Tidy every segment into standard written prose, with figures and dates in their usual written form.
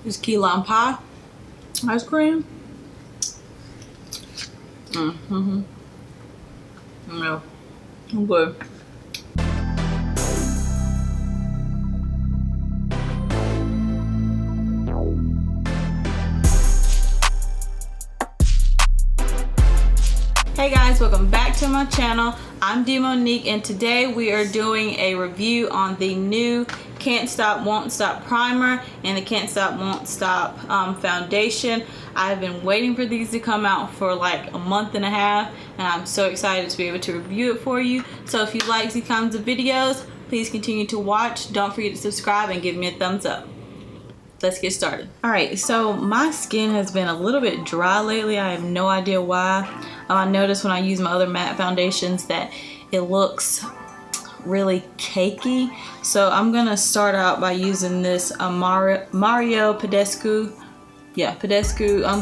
This key lime pie ice cream. No, I'm good. Hey guys, welcome back to my channel. I'm Monique, and today we are doing a review on the new Can't Stop Won't Stop primer and the Can't Stop Won't Stop foundation. I've been waiting for these to come out for like a month and a half, and I'm so excited to be able to review it for you. So if you like these kinds of videos, please continue to watch. Don't forget to subscribe and give me a thumbs up. Let's get started. Alright, so my skin has been a little bit dry lately. I have no idea why. I noticed when I use my other matte foundations that it looks really cakey. So I'm gonna start out by using this Mario Pedescu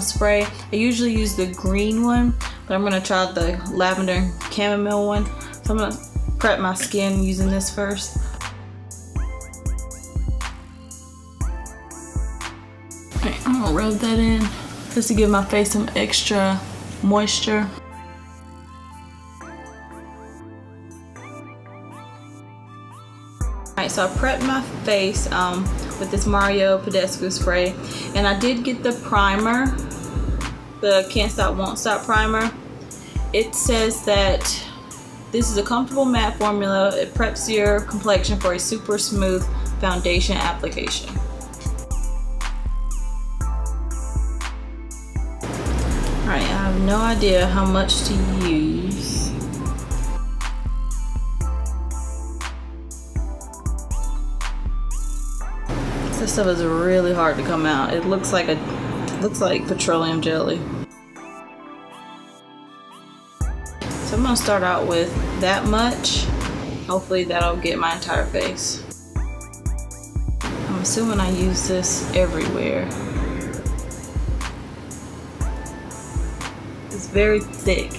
spray. I usually use the green one, but I'm gonna try the lavender and chamomile one. So I'm gonna prep my skin using this first. I'm gonna rub that in just to give my face some extra moisture. Alright, so I prepped my face with this Mario Pedescu spray, and I did get the primer, the Can't Stop Won't Stop primer. It says that this is a comfortable matte formula. It preps your complexion for a super smooth foundation application. Alright, I have no idea how much to use. This stuff is really hard to come out. It looks like petroleum jelly. So I'm gonna start out with that much. Hopefully that'll get my entire face. I'm assuming I use this everywhere. It's very thick,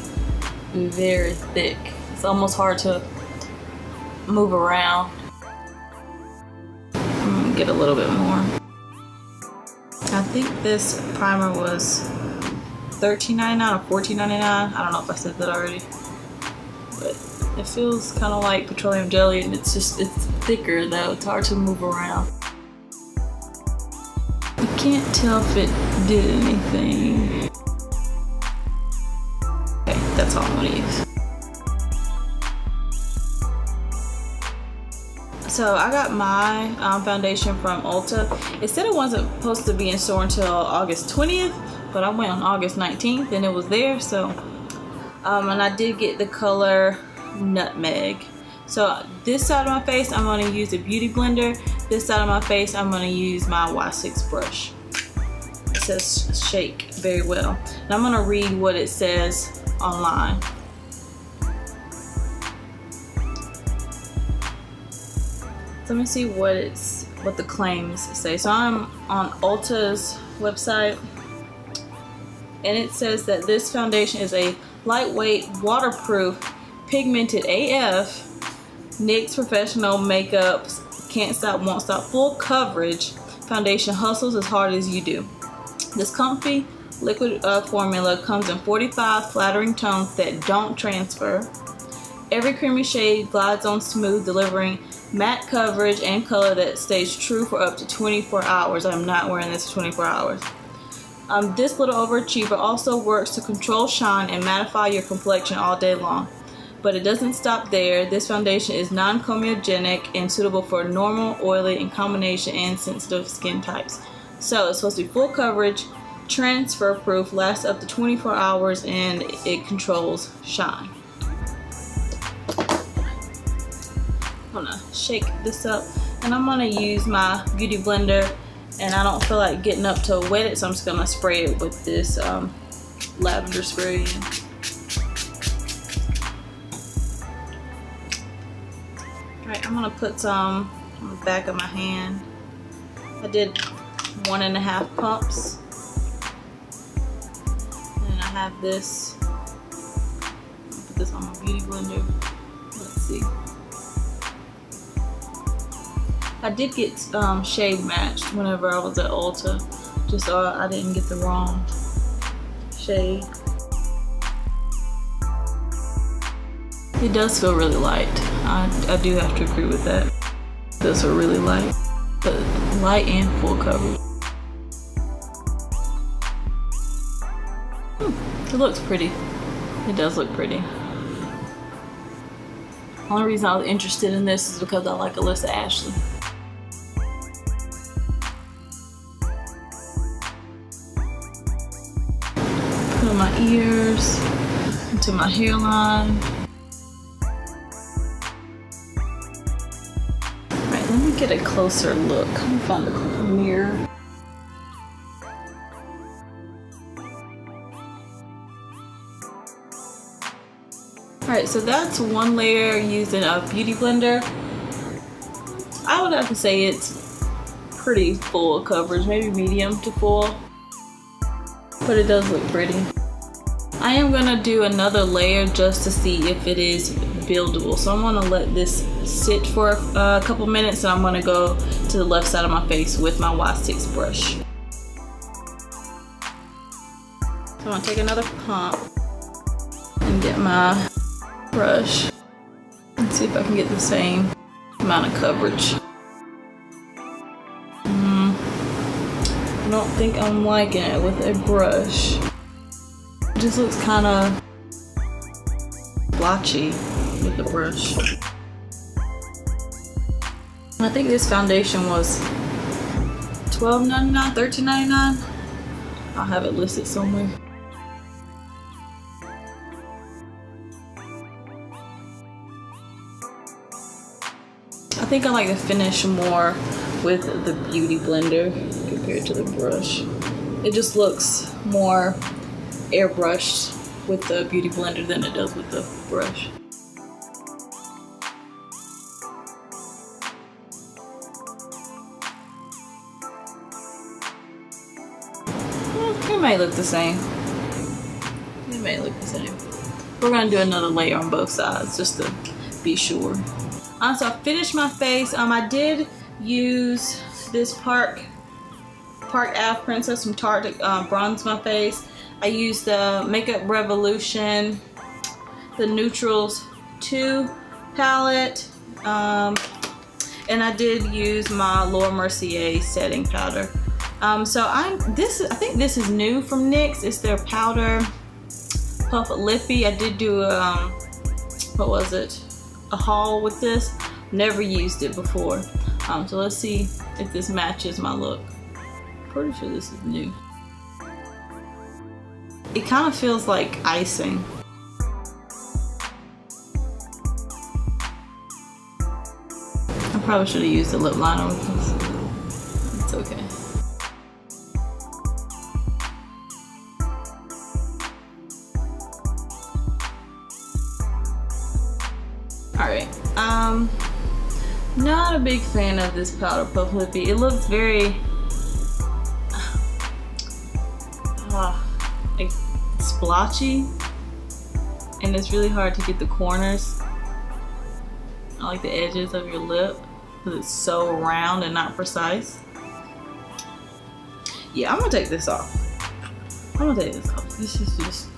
very thick. It's almost hard to move around. I'm gonna get a little bit more. I think this primer was $13.99 or $14.99. I don't know if I said that already, but it feels kind of like petroleum jelly, and it's thicker though. It's hard to move around. I can't tell if it did anything. That's all I'm gonna use. So I got my foundation from Ulta. It said it wasn't supposed to be in store until August 20th, but I went on August 19th and it was there. So, and I did get the color Nutmeg. So this side of my face, I'm gonna use a beauty blender. This side of my face, I'm gonna use my Y6 brush. It says shake very well. And I'm gonna read what it says online. So let me see what the claims say. So I'm on Ulta's website, and it says that this foundation is a lightweight, waterproof, pigmented AF NYX professional makeup, can't stop, won't stop, full coverage foundation, hustles as hard as you do. This comfy liquid formula comes in 45 flattering tones that don't transfer. Every creamy shade glides on smooth, delivering matte coverage and color that stays true for up to 24 hours. I'm not wearing this for 24 hours. This little overachiever also works to control shine and mattify your complexion all day long. But it doesn't stop there. This foundation is non-comedogenic and suitable for normal, oily, and combination and sensitive skin types. So it's supposed to be full coverage, transfer proof, lasts up to 24 hours, and it controls shine. I'm gonna shake this up, and I'm gonna use my beauty blender, and I don't feel like getting up to wet it, so I'm just gonna spray it with this lavender spray. Alright, I'm gonna put some on the back of my hand. I did 1.5 pumps. And I have this. I'll put this on my beauty blender. Let's see. I did get shade matched whenever I was at Ulta, just so I didn't get the wrong shade. It does feel really light. I do have to agree with that. It does feel really light, but light and full coverage. It looks pretty. It does look pretty. The only reason I was interested in this is because I like Alyssa Ashley. Put on my ears, into my hairline. Alright, let me get a closer look. Let me find a mirror. Alright, so that's one layer using a beauty blender. I would have to say it's pretty full coverage, maybe medium to full, but it does look pretty. I am gonna do another layer just to see if it is buildable. So I'm gonna let this sit for a couple minutes, and I'm gonna go to the left side of my face with my Y6 brush. So I'm gonna take another pump and get my brush and see if I can get the same amount of coverage. I don't think I'm liking it with a brush. It just looks kind of blotchy with the brush. I think this foundation was $12.99, $13.99. I'll have it listed somewhere. I think I like the finish more with the beauty blender compared to the brush. It just looks more airbrushed with the beauty blender than it does with the brush. It may look the same. It may look the same. We're gonna do another layer on both sides just to be sure. So I finished my face. I did use this Park Ave Princess from Tarte to bronze my face. I used the Makeup Revolution, the Neutrals 2 palette, and I did use my Laura Mercier setting powder. So I think this is new from NYX. It's their powder puff lippy. I did do what was it? A haul with this. Never used it before. So let's see if this matches my look. Pretty sure this is new. It kind of feels like icing. I probably should have used a lip liner with this. It's okay. Alright, not a big fan of this powder puff lippy. It looks very like splotchy, and it's really hard to get the corners. I like the edges of your lip because it's so round and not precise. Yeah, I'm gonna take this off. I'm gonna take this off. This is just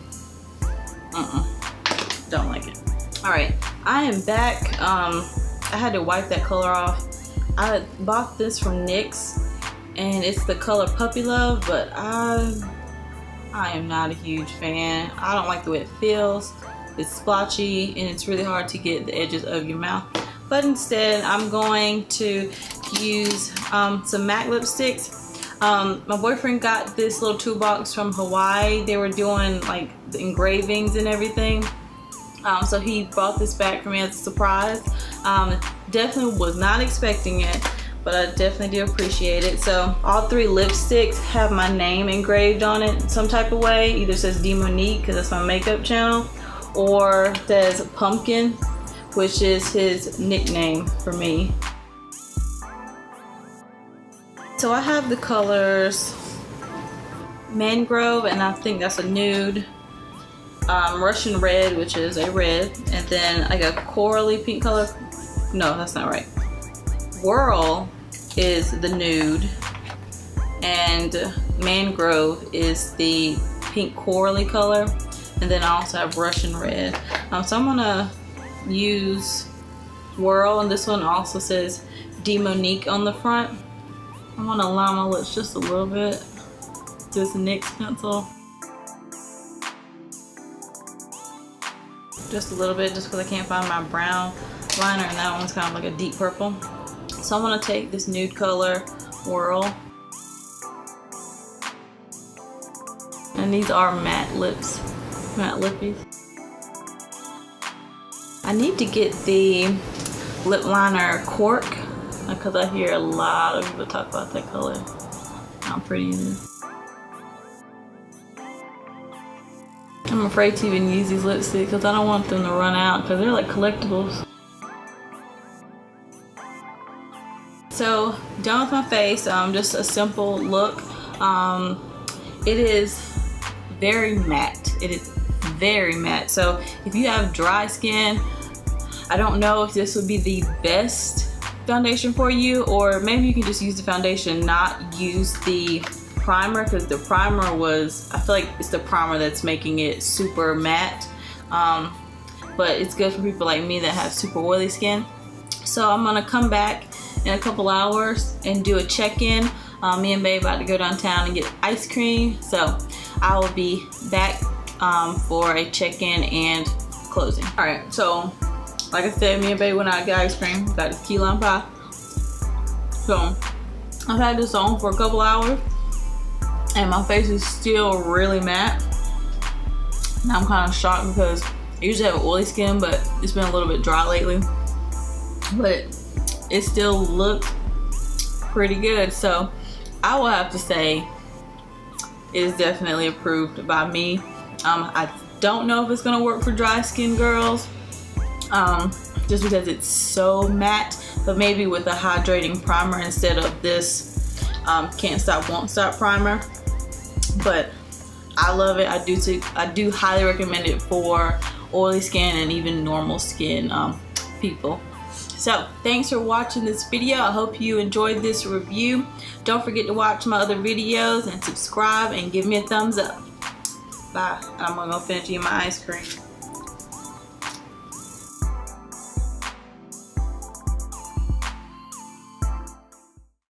don't like it. Alright, I am back. I had to wipe that color off. I bought this from NYX and it's the color Puppy Love, but I am not a huge fan. I don't like the way it feels. It's splotchy and it's really hard to get the edges of your mouth. But instead, I'm going to use some MAC lipsticks. My boyfriend got this little toolbox from Hawaii. They were doing like the engravings and everything. So he brought this back for me as a surprise. Definitely was not expecting it, but I definitely do appreciate it. So all three lipsticks have my name engraved on it some type of way. Either says Demonique because that's my makeup channel, or says Pumpkin, which is his nickname for me. So I have the colors Mangrove, and I think that's a nude. Russian Red, which is a red, and then I got corally pink color. No, that's not right. Whirl, is the nude, and Mangrove is the pink corally color, and then I also have Russian red. So I'm gonna use Whirl, and this one also says Demonique on the front. I'm gonna line my lips just a little bit. This NYX pencil. Just a little bit, just because I can't find my brown liner, and that one's kind of like a deep purple. So I'm gonna take this nude color, Whirl. And these are matte lips, matte lippies. I need to get the lip liner Cork, because I hear a lot of people talk about that color. How pretty it is. I'm afraid to even use these lipsticks because I don't want them to run out, because they're like collectibles. So done with my face, just a simple look. It is very matte. It is very matte. So if you have dry skin, I don't know if this would be the best foundation for you, or maybe you can just use the foundation, not use the primer, because the primer was, I feel like it's the primer that's making it super matte. But it's good for people like me that have super oily skin. So I'm gonna come back in a couple hours and do a check-in. Me and Babe about to go downtown and get ice cream, so I will be back for a check-in and closing. All right, so like I said, me and Babe went out to get ice cream, got this key lime pie. So I've had this on for a couple hours, and my face is still really matte. Now I'm kind of shocked because I usually have oily skin, but it's been a little bit dry lately. But it still looks pretty good. So I will have to say it is definitely approved by me. I don't know if it's gonna work for dry skin girls, just because it's so matte, but maybe with a hydrating primer instead of this Can't Stop Won't Stop primer. But I love it. I do highly recommend it for oily skin and even normal skin people. So thanks for watching this video. I hope you enjoyed this review. Don't forget to watch my other videos and subscribe and give me a thumbs up. Bye. I'm gonna go finish eating my ice cream.